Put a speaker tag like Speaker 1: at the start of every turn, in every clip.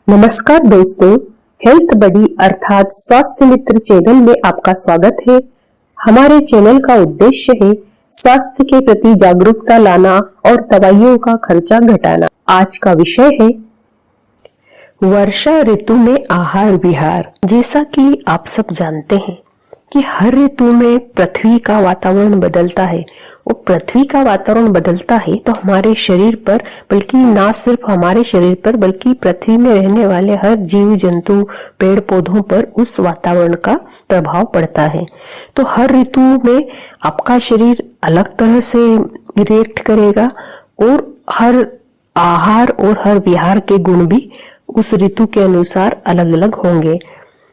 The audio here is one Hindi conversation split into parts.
Speaker 1: नमस्कार दोस्तों, हेल्थ बडी अर्थात स्वास्थ्य मित्र चैनल में आपका स्वागत है। हमारे चैनल का उद्देश्य है स्वास्थ्य के प्रति जागरूकता लाना और दवाइयों का खर्चा घटाना। आज का विषय है वर्षा ऋतु में आहार विहार। जैसा कि आप सब जानते हैं कि हर ऋतु में पृथ्वी का वातावरण बदलता है और पृथ्वी का वातावरण बदलता है तो हमारे शरीर पर, बल्कि ना सिर्फ हमारे शरीर पर बल्कि पृथ्वी में रहने वाले हर जीव जंतु, पेड़ पौधों पर उस वातावरण का प्रभाव पड़ता है। तो हर ऋतु में आपका शरीर अलग तरह से रिएक्ट करेगा और हर आहार और हर विहार के गुण भी उस ऋतु के अनुसार अलग अलग होंगे।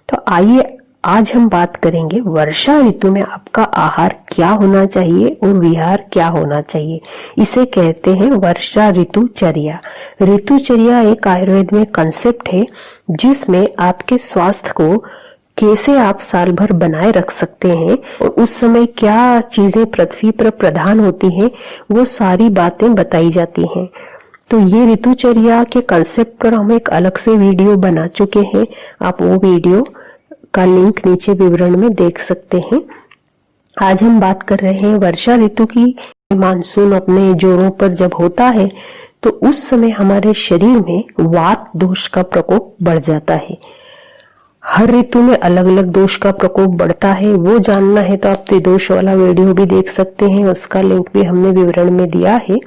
Speaker 1: तो आइए आज हम बात करेंगे वर्षा ऋतु में आपका आहार क्या होना चाहिए और विहार क्या होना चाहिए। इसे कहते हैं वर्षा ऋतुचर्या। ऋतुचर्या एक आयुर्वेद में कंसेप्ट है जिसमें आपके स्वास्थ्य को कैसे आप साल भर बनाए रख सकते हैं और उस समय क्या चीजें पृथ्वी पर प्रधान होती हैं, वो सारी बातें बताई जाती हैं। तो ये ऋतुचर्या के कंसेप्ट पर हम एक अलग से वीडियो बना चुके हैं। आप वो वीडियो का लिंक नीचे विवरण में देख सकते हैं। आज हम बात कर रहे हैं वर्षा ऋतु की। मानसून अपने जोरों पर जब होता है तो उस समय हमारे शरीर में वात दोष का प्रकोप बढ़ जाता है। हर ऋतु में अलग अलग दोष का प्रकोप बढ़ता है। वो जानना है तो आप त्रिदोष वाला वीडियो भी देख सकते हैं, उसका लिंक भी हमने विवरण में दिया है।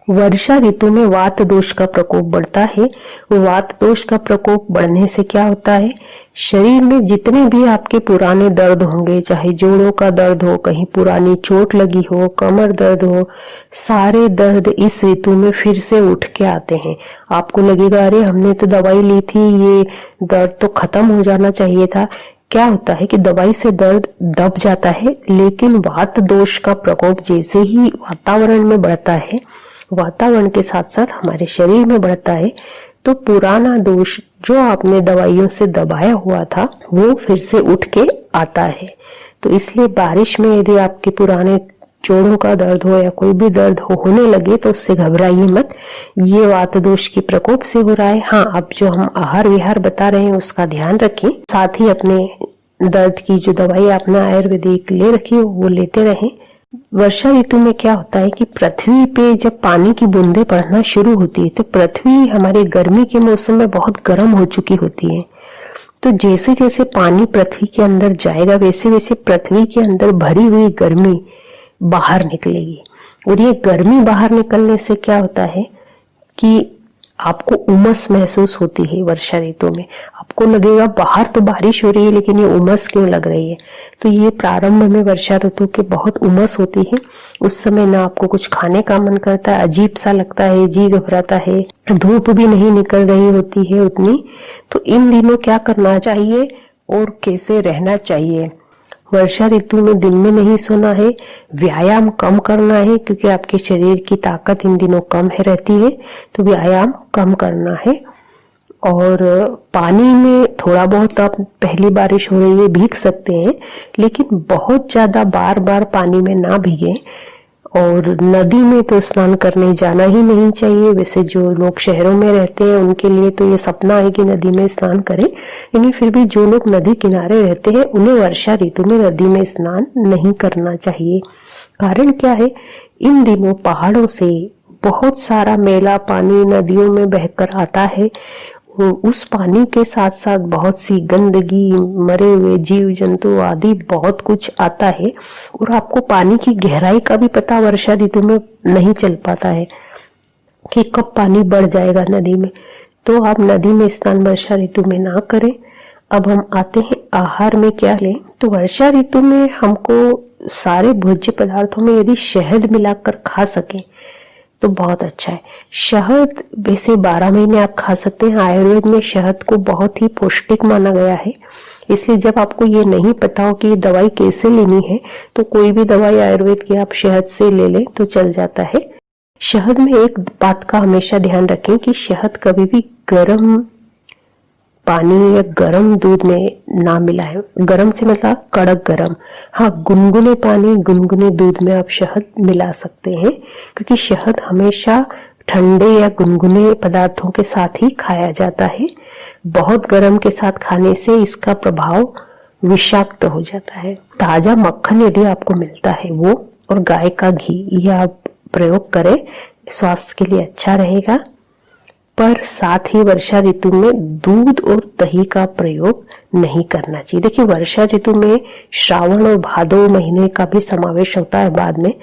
Speaker 1: वर्षा ऋतु में वात दोष का प्रकोप बढ़ता है। वात दोष का प्रकोप बढ़ने से क्या होता है, शरीर में जितने भी आपके पुराने दर्द होंगे, चाहे जोड़ों का दर्द हो, कहीं पुरानी चोट लगी हो, कमर दर्द हो, सारे दर्द इस ऋतु में फिर से उठ के आते हैं। आपको लगेगा अरे हमने तो दवाई ली थी, ये दर्द तो खत्म हो जाना चाहिए था। क्या होता है कि दवाई से दर्द दब जाता है, लेकिन वात दोष का प्रकोप जैसे ही वातावरण में बढ़ता है, वातावरण के साथ साथ हमारे शरीर में बढ़ता है, तो पुराना दोष जो आपने दवाइयों से दबाया हुआ था वो फिर से उठ के आता है। तो इसलिए बारिश में यदि आपके पुराने जोड़ों का दर्द हो या कोई भी दर्द होने लगे तो उससे घबराइए मत, ये वात दोष के प्रकोप से हो रहा है। हाँ, अब जो हम आहार विहार बता रहे हैं उसका ध्यान रखें, साथ ही अपने दर्द की जो दवाई आपने आयुर्वेदिक ले रखी हो वो लेते रहें। वर्षा ऋतु में क्या होता है कि पृथ्वी पे जब पानी की बूंदें पड़ना शुरू होती है तो पृथ्वी हमारे गर्मी के मौसम में बहुत गर्म हो चुकी होती है। तो जैसे जैसे पानी पृथ्वी के अंदर जाएगा वैसे वैसे पृथ्वी के अंदर भरी हुई गर्मी बाहर निकलेगी। और ये गर्मी बाहर निकलने से क्या होता है कि आपको उमस महसूस होती है। वर्षा ऋतु में आपको लगेगा बाहर तो बारिश हो रही है लेकिन ये उमस क्यों लग रही है। तो ये प्रारंभ में वर्षा ऋतु के बहुत उमस होती है। उस समय ना आपको कुछ खाने का मन करता है, अजीब सा लगता है, जी घबराता है, धूप भी नहीं निकल रही होती है उतनी। तो इन दिनों क्या करना चाहिए और कैसे रहना चाहिए। वर्षा ऋतु में दिन में नहीं सोना है, व्यायाम कम करना है क्योंकि आपके शरीर की ताकत इन दिनों कम है रहती है, तो व्यायाम कम करना है। और पानी में थोड़ा बहुत आप, पहली बारिश हो रही है भीग सकते हैं, लेकिन बहुत ज्यादा बार बार पानी में ना भीगे। और नदी में तो स्नान करने जाना ही नहीं चाहिए। वैसे जो लोग शहरों में रहते हैं उनके लिए तो ये सपना है कि नदी में स्नान करें, लेकिन फिर भी जो लोग नदी किनारे रहते हैं उन्हें वर्षा ऋतु में नदी में स्नान नहीं करना चाहिए। कारण क्या है, इन दिनों पहाड़ों से बहुत सारा मैला पानी नदियों में बहकर आता है। उस पानी के साथ साथ बहुत सी गंदगी, मरे हुए जीव जंतु आदि बहुत कुछ आता है। और आपको पानी की गहराई का भी पता वर्षा ऋतु में नहीं चल पाता है कि कब पानी बढ़ जाएगा नदी में। तो आप नदी में स्नान वर्षा ऋतु में ना करें। अब हम आते हैं आहार में क्या लें। तो वर्षा ऋतु में हमको सारे भोज्य पदार्थों में यदि शहद मिलाकर खा सके तो बहुत अच्छा है। शहद वैसे 12 महीने आप खा सकते हैं। आयुर्वेद में शहद को बहुत ही पौष्टिक माना गया है। इसलिए जब आपको ये नहीं पता हो कि ये दवाई कैसे लेनी है तो कोई भी दवाई आयुर्वेद की आप शहद से ले लें तो चल जाता है। शहद में एक बात का हमेशा ध्यान रखें कि शहद कभी भी गर्म पानी या गर्म दूध में ना मिलाएं। गर्म से मतलब कड़क गर्म। हाँ, गुनगुने पानी गुनगुने दूध में आप शहद मिला सकते हैं, क्योंकि शहद हमेशा ठंडे या गुनगुने पदार्थों के साथ ही खाया जाता है। बहुत गर्म के साथ खाने से इसका प्रभाव विषाक्त हो जाता है। ताजा मक्खन यदि आपको मिलता है वो, और गाय का घी, यह आप प्रयोग करें, स्वास्थ्य के लिए अच्छा रहेगा। पर साथ ही वर्षा ऋतु में दूध और दही का प्रयोग नहीं करना चाहिए। देखिए, वर्षा ऋतु में श्रावण और भादो महीने का भी समावेश होता है बाद में।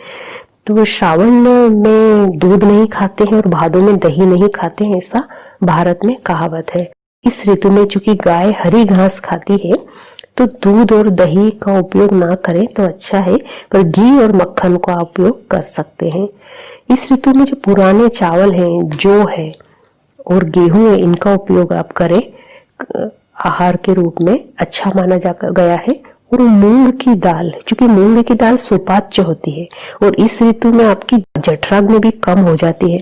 Speaker 1: तो श्रावण में दूध नहीं खाते हैं और भादो में दही नहीं खाते हैं, ऐसा भारत में कहावत है। इस ऋतु में चूंकि गाय हरी घास खाती है तो दूध और दही का उपयोग ना करें तो अच्छा है, पर घी और मक्खन का उपयोग कर सकते हैं। इस ऋतु में जो पुराने चावल हैं, जौ है और गेहूं है, इनका उपयोग आप करें आहार के रूप में, अच्छा माना गया है। और मूंग की दाल, चूंकि मूंग की दाल सुपाच्य होती है और इस ऋतु में आपकी जठराग्नि भी कम हो जाती है।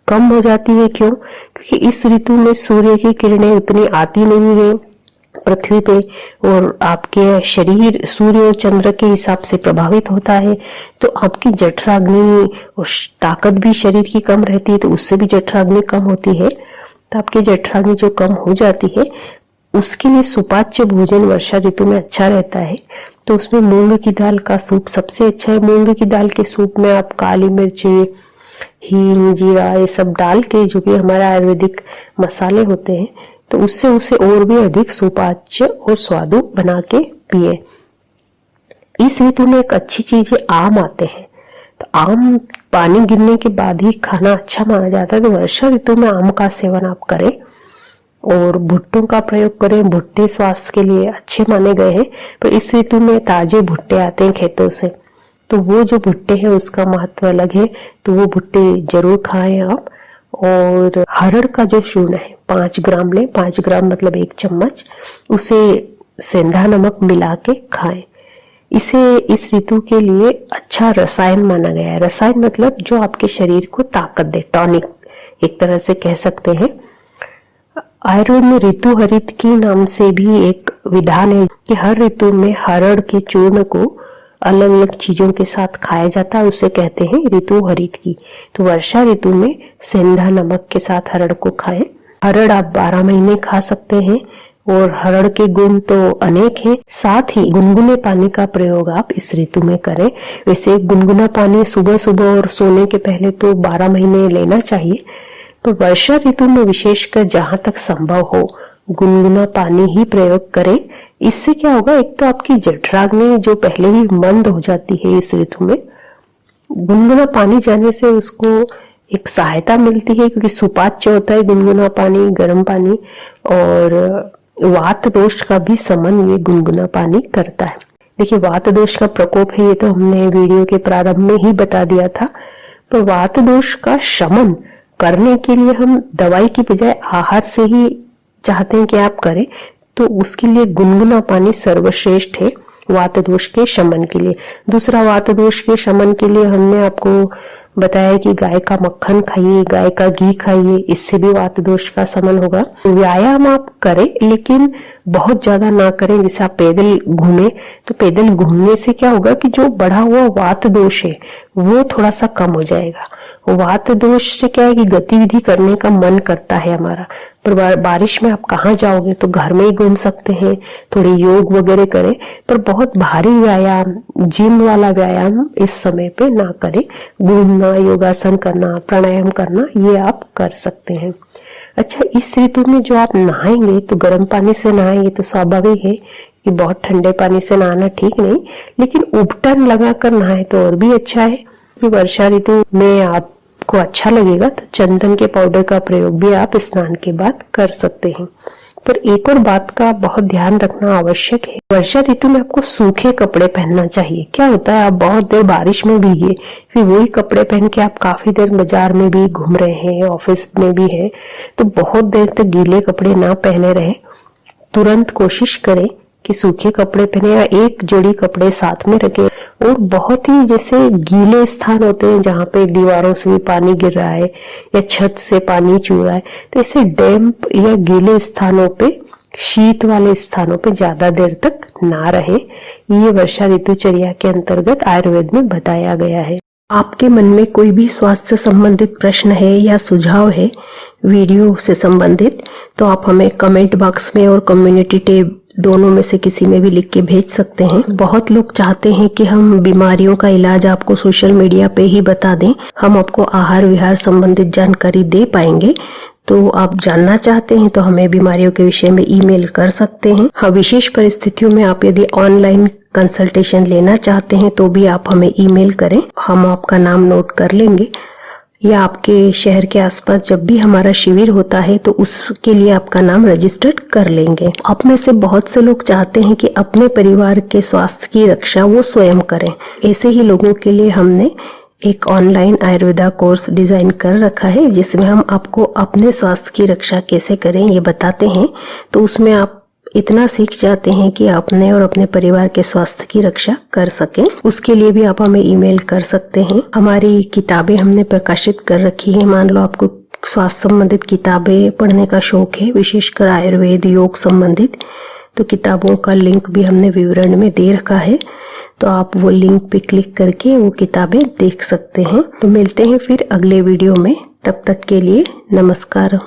Speaker 1: कम हो जाती है क्यों? क्योंकि इस ऋतु में सूर्य की किरणें उतनी आती नहीं है पृथ्वी पे, और आपके शरीर सूर्य और चंद्र के हिसाब से प्रभावित होता है। तो आपकी जठराग्नि और ताकत भी शरीर की कम रहती है, तो उससे भी जठराग्नि कम होती है। तो आपकी जठराग्नि जो कम हो जाती है, उसके लिए सुपाच्य भोजन वर्षा ऋतु में अच्छा रहता है। तो उसमें मूंग की दाल का सूप सबसे अच्छा है। मूंग की दाल के सूप में आप काली मिर्ची, हींग, जीरा, ये सब डाल के, जो भी हमारे आयुर्वेदिक मसाले होते हैं, तो उससे उसे और भी अधिक सुपाच्य और स्वादु बना के पिए। इस ऋतु में एक अच्छी चीज है, आम आते हैं। तो आम पानी गिरने के बाद ही खाना अच्छा माना जाता है। तो वर्षा ऋतु में आम का सेवन आप करें और भुट्टों का प्रयोग करें। भुट्टे स्वास्थ्य के लिए अच्छे माने गए हैं, पर इस ऋतु में ताजे भुट्टे आते हैं खेतों से, तो वो जो भुट्टे हैं उसका महत्व अलग है, तो वो भुट्टे जरूर खाएं आप। और हरड़ का जो चूर्ण है 5 ग्राम लें, 5 ग्राम मतलब 1 चम्मच, उसे सेंधा नमक मिला के खाएं। इसे इस ऋतु के लिए अच्छा रसायन माना गया है। रसायन मतलब जो आपके शरीर को ताकत दे, टॉनिक एक तरह से कह सकते हैं। आयुर्वेद में ऋतु हरित की नाम से भी एक विधान है कि हर ऋतु में हरड़ के चूर्ण को अलग अलग चीजों के साथ खाया जाता है, उसे कहते हैं ऋतु हरित की। तो वर्षा ऋतु में सेंधा नमक के साथ हरड़ को खाएं। हरड़ आप 12 महीने खा सकते हैं और हरड़ के गुण तो अनेक हैं। साथ ही गुनगुने पानी का प्रयोग आप इस ऋतु में करें। वैसे गुनगुना पानी सुबह सुबह और सोने के पहले तो 12 महीने लेना चाहिए, तो वर्षा ऋतु में विशेषकर जहां तक संभव हो गुनगुना पानी ही प्रयोग करें। इससे क्या होगा, एक तो आपकी जठराग्नि जो पहले ही मंद हो जाती है इस ऋतु में, गुनगुना पानी जाने से उसको एक सहायता मिलती है, क्योंकि सुपाच्य होता है गुनगुना पानी, गर्म पानी, और वात दोष का भी शमन ये गुनगुना पानी करता है। देखिए, वात दोष का प्रकोप है, ये तो हमने वीडियो के प्रारंभ में ही बता दिया था। तो वात दोष का शमन करने के लिए हम दवाई की बजाय आहार से ही चाहते हैं कि आप करें, तो उसके लिए गुनगुना पानी सर्वश्रेष्ठ है वात दोष के शमन के लिए। दूसरा, वात दोष के शमन के लिए हमने आपको बताया कि गाय का मक्खन खाइए, गाय का घी खाइए, इससे भी वात दोष का शमन होगा। व्यायाम आप करें लेकिन बहुत ज्यादा ना करें। जैसे आप पैदल घूमे, तो पैदल घूमने से क्या होगा कि जो बढ़ा हुआ वात दोष है वो थोड़ा सा कम हो जाएगा। वात दोष से क्या है कि गतिविधि करने का मन करता है हमारा, पर बारिश में आप कहाँ जाओगे, तो घर में ही घूम सकते हैं, थोड़ी योग वगैरह करें, पर बहुत भारी व्यायाम, जिम वाला व्यायाम इस समय पे ना करें। घूमना, योगासन करना, प्राणायाम करना, ये आप कर सकते हैं। अच्छा, इस ऋतु में जो आप नहाएंगे तो गर्म पानी से नहाएंगे, तो स्वाभाविक है कि बहुत ठंडे पानी से नहाना ठीक नहीं, लेकिन उबटन लगाकर नहाए तो और भी अच्छा है। कि वर्षा ऋतु में आपको अच्छा लगेगा तो चंदन के पाउडर का प्रयोग भी आप स्नान के बाद कर सकते हैं। पर एक और बात का बहुत ध्यान रखना आवश्यक है, वर्षा ऋतु में आपको सूखे कपड़े पहनना चाहिए। क्या होता है, आप बहुत देर बारिश में भीगे, फिर वही कपड़े पहन के आप काफी देर बाजार में भी घूम रहे हैं, ऑफिस में भी है, तो बहुत देर तक गीले कपड़े ना पहने रहे। तुरंत कोशिश करें कि सूखे कपड़े पहने या एक जोड़ी कपड़े साथ में रखें। और बहुत ही जैसे गीले स्थान होते हैं जहाँ पे दीवारों से भी पानी गिर रहा है या छत से पानी चू रहा है, तो ऐसे डैम्प या गीले स्थानों पे, शीत वाले स्थानों पे ज्यादा देर तक ना रहे। ये वर्षा ऋतुचर्या के अंतर्गत आयुर्वेद में बताया गया है। आपके मन में कोई भी स्वास्थ्य संबंधित प्रश्न है या सुझाव है वीडियो से संबंधित, तो आप हमें कमेंट बॉक्स में और कम्युनिटी टैब दोनों में से किसी में भी लिख के भेज सकते हैं। बहुत लोग चाहते हैं कि हम बीमारियों का इलाज आपको सोशल मीडिया पे ही बता दें, हम आपको आहार विहार संबंधित जानकारी दे पाएंगे। तो आप जानना चाहते हैं तो हमें बीमारियों के विषय में ईमेल कर सकते हैं। हाँ, विशेष परिस्थितियों में आप यदि ऑनलाइन कंसल्टेशन लेना चाहते हैं तो भी आप हमें ईमेल करें, हम आपका नाम नोट कर लेंगे। या आपके शहर के आसपास जब भी हमारा शिविर होता है तो उसके लिए आपका नाम रजिस्टर्ड कर लेंगे। आप में से बहुत से लोग चाहते हैं कि अपने परिवार के स्वास्थ्य की रक्षा वो स्वयं करें। ऐसे ही लोगों के लिए हमने एक ऑनलाइन आयुर्वेदा कोर्स डिजाइन कर रखा है, जिसमें हम आपको अपने स्वास्थ्य की रक्षा कैसे करें ये बताते हैं। तो उसमें आप इतना सीख जाते हैं कि अपने और अपने परिवार के स्वास्थ्य की रक्षा कर सकें। उसके लिए भी आप हमें ईमेल कर सकते हैं। हमारी किताबें हमने प्रकाशित कर रखी है। मान लो आपको स्वास्थ्य संबंधित किताबें पढ़ने का शौक है, विशेषकर आयुर्वेद योग संबंधित, तो किताबों का लिंक भी हमने विवरण में दे रखा है, तो आप वो लिंक पे क्लिक करके वो किताबें देख सकते हैं। तो मिलते हैं फिर अगले वीडियो में, तब तक के लिए नमस्कार।